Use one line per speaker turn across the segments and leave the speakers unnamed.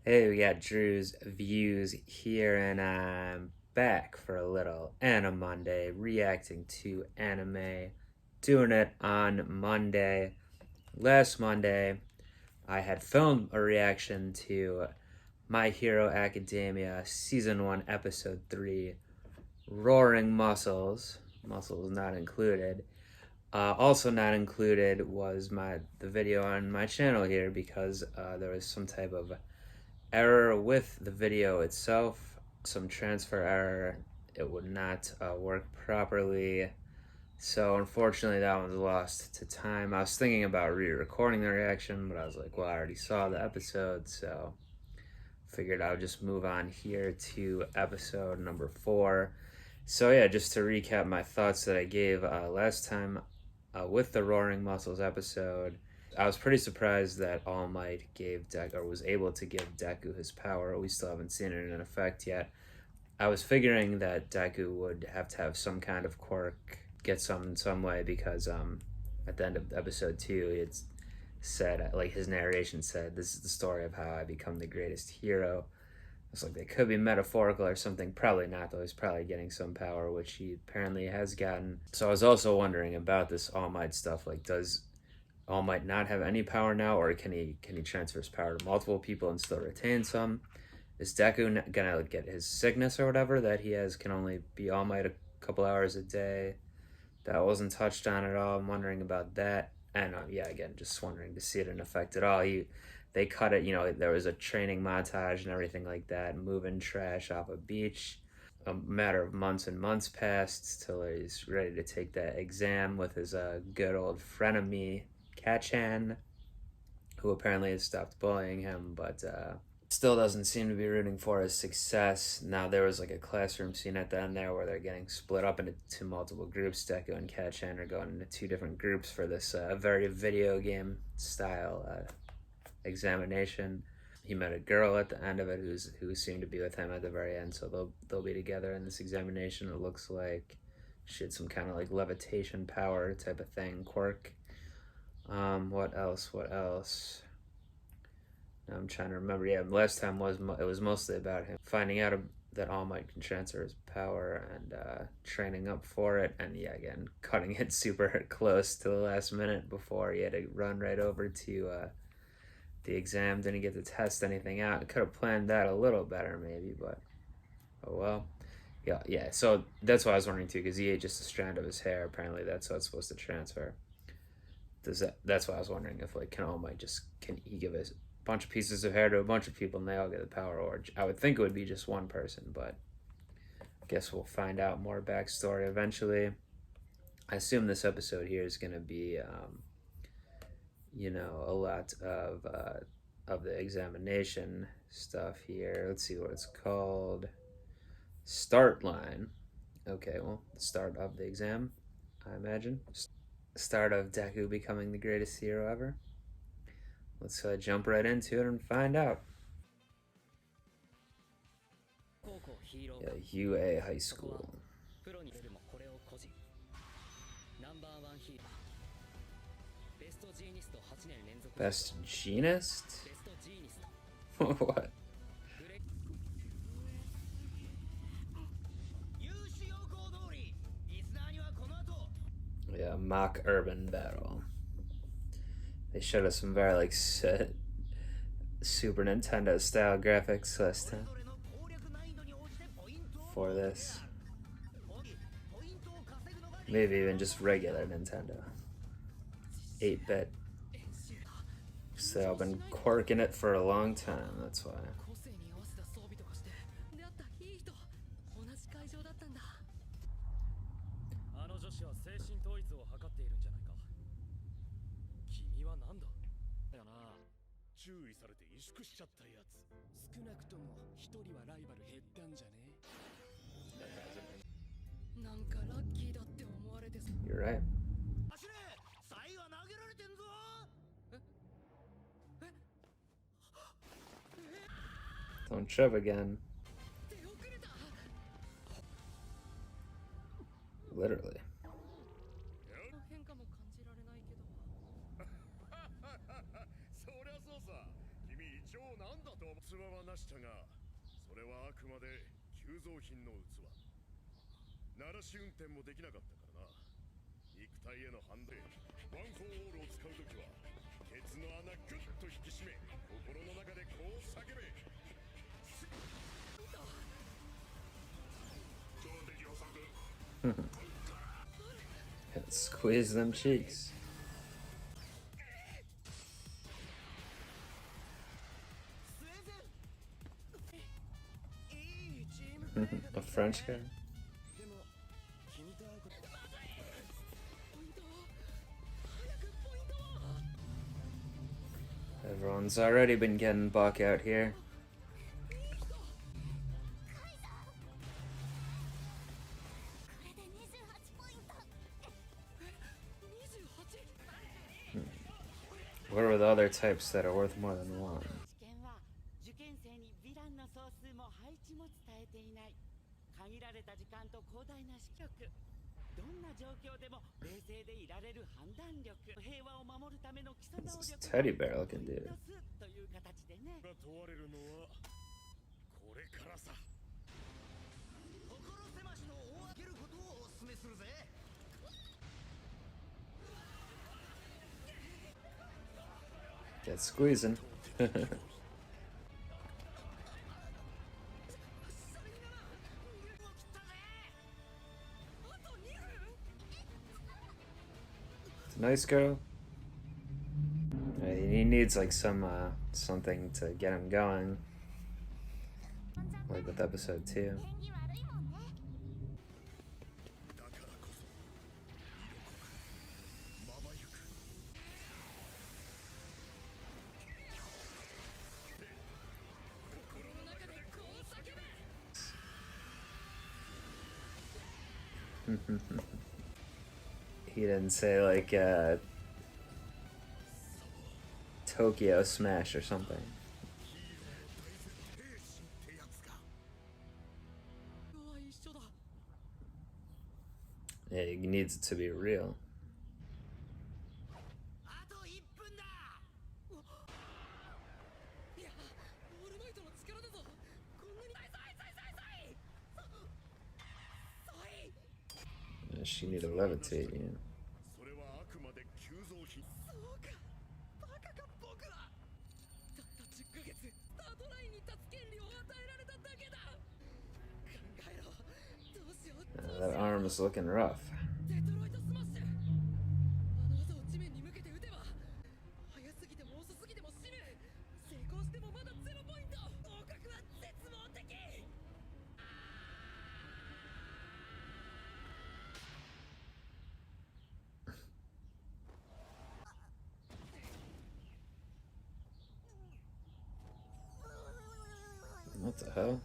Hey, we got Drewz Views here, and I'm back for a little Anime Monday, reacting to anime. Doing it on Monday. Last Monday, I had filmed a reaction to My Hero Academia Season 1, Episode 3, Roaring Muscles. Muscles not included. Also not included was the video on my channel here because there was some type of error with the video itself, some transfer error. It would not work properly. So unfortunately, that one's lost to time. I was thinking about re-recording the reaction, but I was like, well, I already saw the episode, so figured I would just move on here to episode number 4. So yeah, just to recap my thoughts that I gave last time with the Roaring Muscles episode. I was pretty surprised that All Might gave Deku, or was able to give Deku his power. We still haven't seen it in effect yet. I was figuring that Deku would have to have some kind of quirk, get some in some way, because at the end of episode 2, it's said, like his narration said, this is the story of how I become the greatest hero. It's like they could be metaphorical or something. Probably not, though. He's probably getting some power, which he apparently has gotten. So I was also wondering about this All Might stuff. Like, does All Might not have any power now, or can he transfer his power to multiple people and still retain some? Is Deku gonna get his sickness or whatever that he has can only be All Might a couple hours a day? That wasn't touched on at all. I'm wondering about that. And yeah, again, just wondering to see it in effect at all. They cut it. There was a training montage and everything like that, moving trash off a beach. A matter of months and months passed till he's ready to take that exam with his good old frenemy Kachan, who apparently has stopped bullying him, but still doesn't seem to be rooting for his success. Now, there was like a classroom scene at the end there where they're getting split up into multiple groups. Deku and Kachan are going into 2 different groups for this very video game style examination. He met a girl at the end of it who seemed to be with him at the very end, so they'll be together in this examination. It looks like she had some kind of like levitation power type of thing, quirk. What else? What else? I'm trying to remember. Yeah, last time it was mostly about him finding out that All Might can transfer his power and training up for it, and yeah, again, cutting it super close to the last minute before he had to run right over to the exam. Didn't get to test anything out. Could have planned that a little better, maybe, but oh well. Yeah. So that's what I was wondering too, because he ate just a strand of his hair. Apparently, that's how it's supposed to transfer. That's why I was wondering if like can All Might can he give a bunch of pieces of hair to a bunch of people and they all get the power, or I would think it would be just one person, but I guess we'll find out more backstory eventually. I assume this episode here is going to be a lot of the examination stuff here. Let's see what it's called. Start line. Okay, well, the start of the exam, I imagine. Start of Deku becoming the greatest hero ever. Let's jump right into it and find out. Yeah, UA High School. Best Genist? What? Yeah, mock urban battle. They showed us some very like Super Nintendo style graphics last time for this. Maybe even just regular Nintendo. 8-bit. So I've been quirking it for a long time, that's why. You're right. Don't trip again. Literally. Squeeze them cheeks. A French guy? Everyone's already been getting buck out here. What are the other types that are worth more than one? This teddy bear looking dude. Get squeezing. It's a nice girl. He needs like some something to get him going. Like with episode 2. He didn't say like Tokyo Smash or something. Yeah, he needs it to be real. She need to levitate, yeah. That arm is looking rough. What the hell?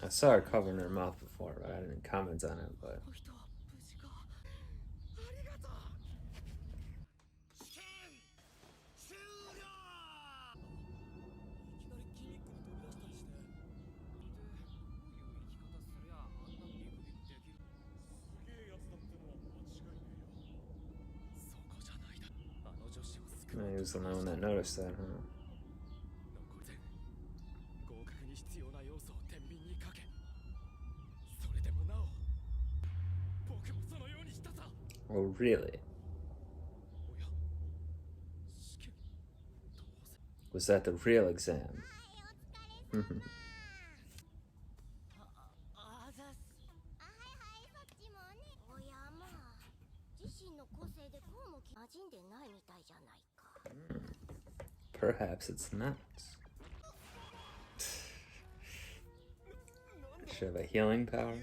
I saw her covering her mouth before, but I didn't comment on it, but... He was the one that noticed that, huh? Oh, really? Was that the real exam? Perhaps it's not. Should have a healing power.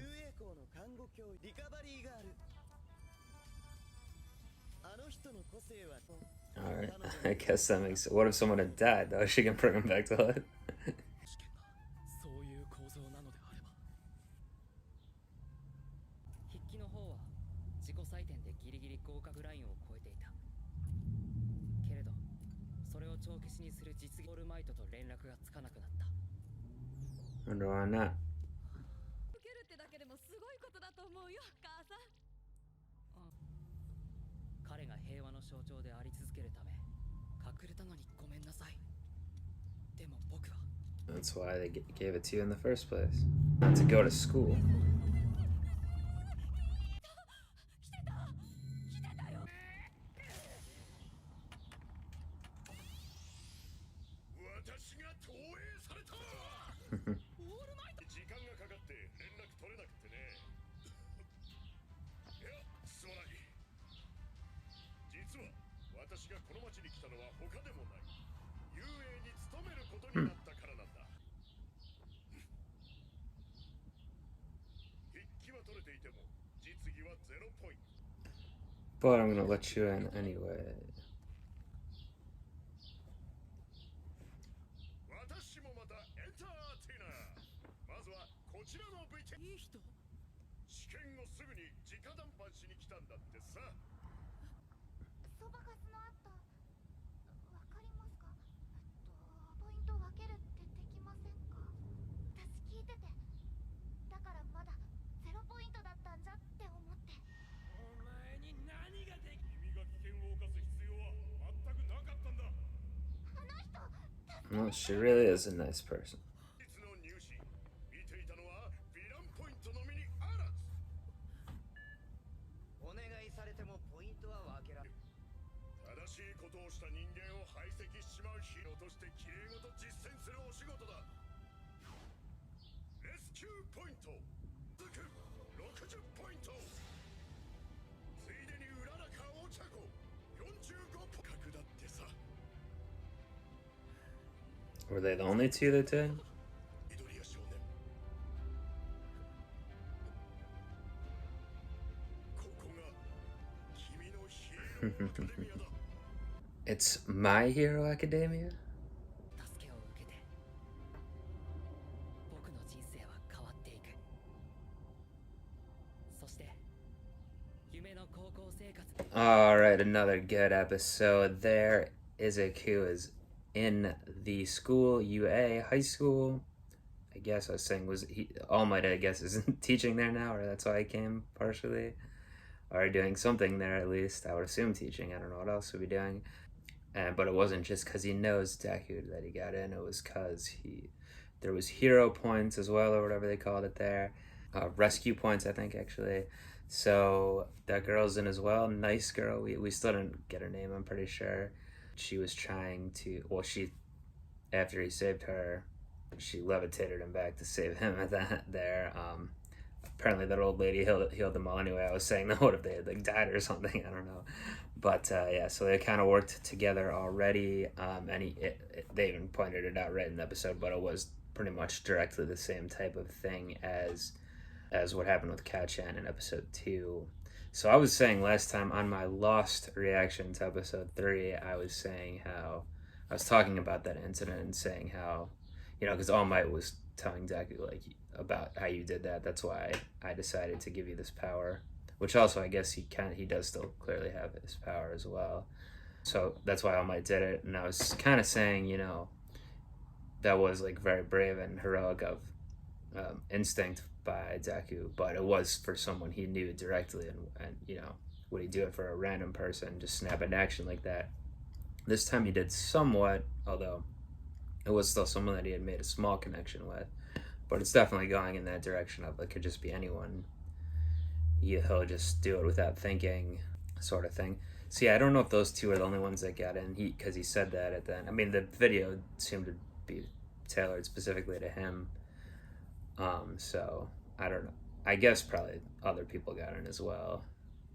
Alright, I guess that makes it. What if someone had died though? She can bring him back to life. Wonder why not. That's why they gave it to you in the first place. Not to go to school. But I'm gonna let you in anyway. Well, she really is a nice person. Were they the only two that did? It's My Hero Academia? Alright, another good episode. There Izuku is in the school, UA high school. I guess I was saying All Might, I guess, is teaching there now, or that's why I came partially. Or doing something there at least. I would assume teaching. I don't know what else he'd be doing. But it wasn't just because he knows Deku that he got in. It was because there was hero points as well, or whatever they called it there. Rescue points, I think, actually. So that girl's in as well. Nice girl. We still didn't get her name, I'm pretty sure. She was trying to, after he saved her, she levitated him back to save him at that there. Apparently that old lady healed them all anyway. I was saying, what if they had died or something? I don't know. But yeah, so they kind of worked together already. And they even pointed it out right in the episode, but it was pretty much directly the same type of thing as what happened with Kachan in episode 2. So I was saying last time on my Lost reaction to episode 3, I was talking about that incident and saying how, because All Might was telling Deku about how you did that. That's why I decided to give you this power, which also I guess he does still clearly have this power as well. So that's why All Might did it. And I was kind of saying, that was very brave and heroic of instinct by Deku, but it was for someone he knew directly, and would he do it for a random person, just snap into action like that? This time he did somewhat, although it was still someone that he had made a small connection with, but it's definitely going in that direction of it could just be anyone. He'll just do it without thinking, sort of thing. So yeah, I don't know if those two are the only ones that got in, because he said that at the end. I mean, the video seemed to be tailored specifically to him. So I don't know. I guess probably other people got in as well.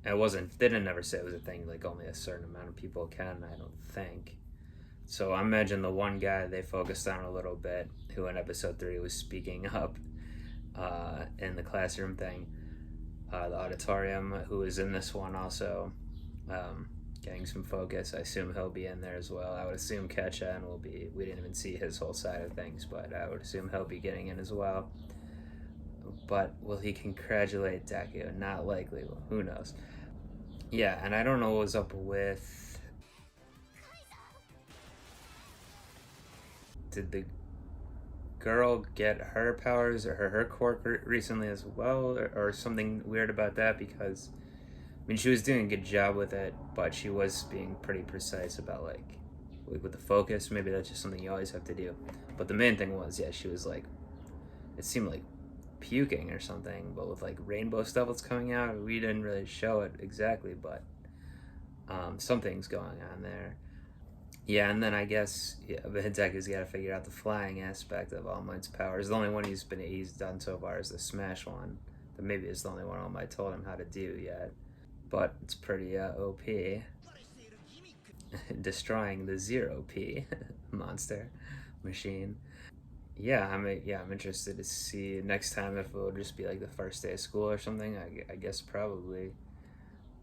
And they didn't ever say it was a thing, only a certain amount of people can, I don't think. So I imagine the one guy they focused on a little bit, who in episode 3 was speaking up in the classroom thing, the auditorium, who was in this one also, getting some focus. I assume he'll be in there as well. I would assume Kachan will be. We didn't even see his whole side of things, but I would assume he'll be getting in as well. But will he congratulate Deku? Not likely. Well, who knows? Yeah, and I don't know what was up with... Did the girl get her powers or her quirk recently as well? Or something weird about that? Because, I mean, she was doing a good job with it, but she was being pretty precise about, like with the focus. Maybe that's just something you always have to do. But the main thing was, yeah, she was like, it seemed like puking or something, but with like rainbow stuff that's coming out. We didn't really show it exactly, but something's going on there. Yeah, and then I guess Hideku's got to figure out the flying aspect of All Might's powers. The only one he's done so far is the Smash one. That maybe is the only one All Might told him how to do yet. But it's pretty OP. Destroying the Zero P monster machine. Yeah, I'm interested to see next time if it will just be like the first day of school or something. I guess probably.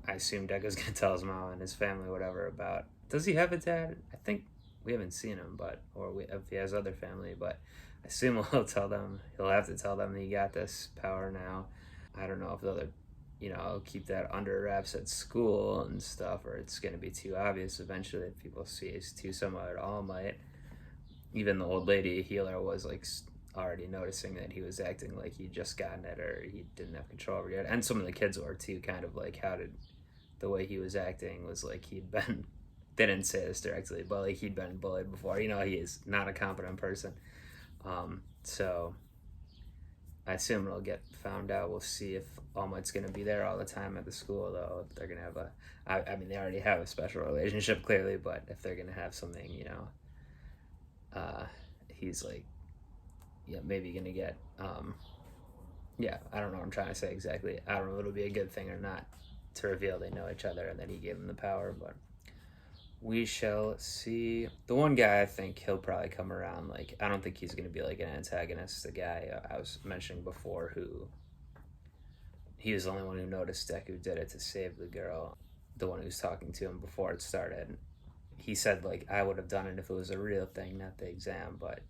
I assume Deko's gonna tell his mom and his family whatever about. Does he have a dad? I think we haven't seen him, but if he has other family, but I assume he'll tell them. He'll have to tell them that he got this power now. I don't know if they'll keep that under wraps at school and stuff, or it's gonna be too obvious eventually if people see he's too similar to All Might. Even the old lady healer was like already noticing that he was acting like he'd just gotten it or he didn't have control over it, and some of the kids were too, kind of like the way he was acting was like he'd been, they didn't say this directly, but like he'd been bullied before. He is not a competent person. So I assume it'll get found out. We'll see if All Might's gonna be there all the time at the school, though. If they're gonna have I mean, they already have a special relationship clearly, but if they're gonna have something, he's like, yeah, maybe gonna get, I don't know what I'm trying to say exactly. I don't know if it'll be a good thing or not to reveal they know each other and then he gave him the power, but we shall see. The one guy I think he'll probably come around, like, I don't think he's gonna be like an antagonist. The guy I was mentioning before, who he was the only one who noticed Deku did it to save the girl, the one who was talking to him before it started. He said, like, I would have done it if it was a real thing, not the exam, but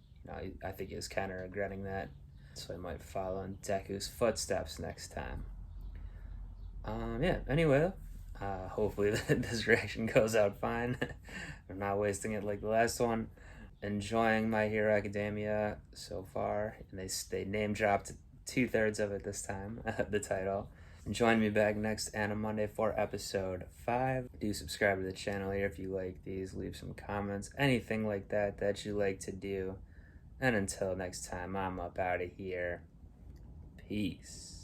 I think he's kind of regretting that, so he might follow in Deku's footsteps next time. Anyway, hopefully this reaction goes out fine. I'm not wasting it like the last one. Enjoying My Hero Academia so far, and they name dropped 2/3 of it this time, the title. Join me back next Anime Monday for episode 5. Do subscribe to the channel here if you like these. Leave some comments, anything like that you like to do. And until next time, I'm up out of here. Peace.